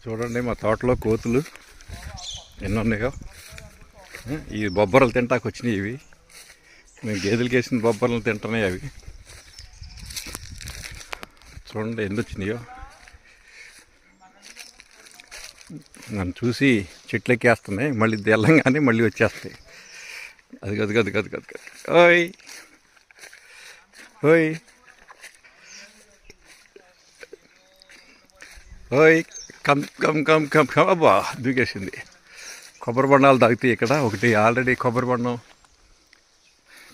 చూడండి మా తోటలో కోతులు ఎన్ని ఉన్నాయో. ఈ బొబ్బర్లు తింటాకు వచ్చినాయి ఇవి. మేము గేదెలకి వేసిన బొబ్బర్లు తింటున్నాయి అవి. చూడండి ఎన్ని వచ్చినాయో. నన్ను చూసి చెట్లెక్కేస్తున్నాయి, మళ్ళీ తెల్లంగానే మళ్ళీ వచ్చేస్తాయి. అది గది గది గది గది గది ఓయ్ ఓయ్ ఓయ్ come come come come come. అబ్బా దూకేసింది. కొబ్బరి బొండాలు తాగుతాయి ఇక్కడ. ఒకటి ఆల్రెడీ కొబ్బరి బొండం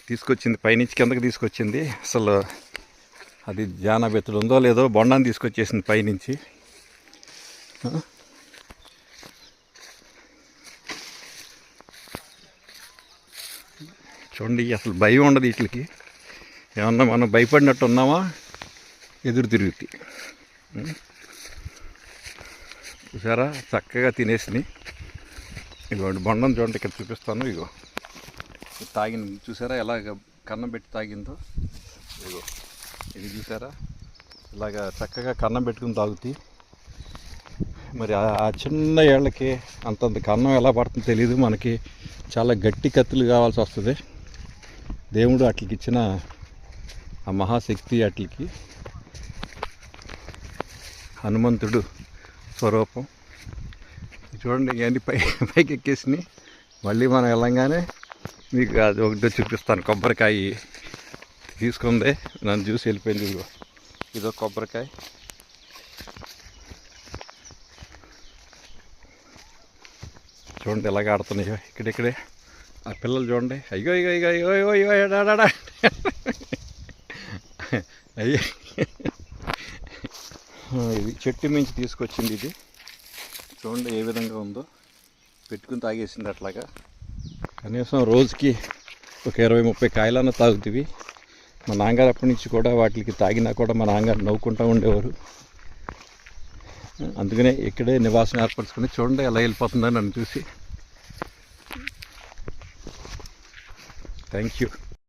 తీసుకొచ్చింది, పైనుంచి కిందకి తీసుకొచ్చింది. అసలు అది జానాబెత్తుడు ఉందో లేదో బొండాన్ని తీసుకొచ్చేసింది పైనుంచి. చూడండి అసలు భయం ఉండదు వీటికి. ఏమన్నా మనం భయపడినట్టు ఉన్నామా ఎదురు తిరుగుతాయి. చూసారా చక్కగా తినేసినాయి. ఇగోండి బొండం చూడండి, ఇక్కడ చూపిస్తాను. ఇగో తాగింది చూసారా, ఎలాగ కన్నం పెట్టి తాగిందో. ఇగో ఇది చూసారా, ఇలాగ చక్కగా కన్నం పెట్టుకుని తాగుతాయి. మరి ఆ చిన్న ఏళ్ళకి అంతంత కన్నం ఎలా పడుతుందో తెలియదు. మనకి చాలా గట్టి కత్తులు కావాల్సి వస్తుంది. దేవుడు అట్లకి ఇచ్చిన ఆ మహాశక్తి అట్లకి హనుమంతుడు స్వరూపం. చూడండి ఇవన్నీ పైకి ఎక్కేసినాయి. మళ్ళీ మనం వెళ్ళంగానే మీకు అది ఒకటి చూపిస్తాను. కొబ్బరికాయ తీసుకుందే, నన్ను చూసి వెళ్ళిపోయింది. ఇదో కొబ్బరికాయ. చూడండి ఎలాగ ఆడుతున్నాయో ఇక్కడిక్కడే. ఆ పిల్లలు చూడండి, అయ్యో అయ్యో అయ్యో అయ్యో అయ్యో అయ్యో అయ్యో. ఇది చెట్టు మించి తీసుకొచ్చింది. ఇది చూడండి ఏ విధంగా ఉందో, పెట్టుకుని తాగేసింది అట్లాగా. కనీసం రోజుకి ఒక 20-30 కాయలన్నా తాగుతుంది. మా నాన్నగారు అప్పటి నుంచి కూడా వాటికి తాగినా కూడా మా నాన్నగారు నవ్వుకుంటూ ఉండేవారు. అందుకనే ఇక్కడే నివాసం ఏర్పరచుకుని చూడండి ఎలా వెళ్ళిపోతుందని నన్ను చూసి. Thank you.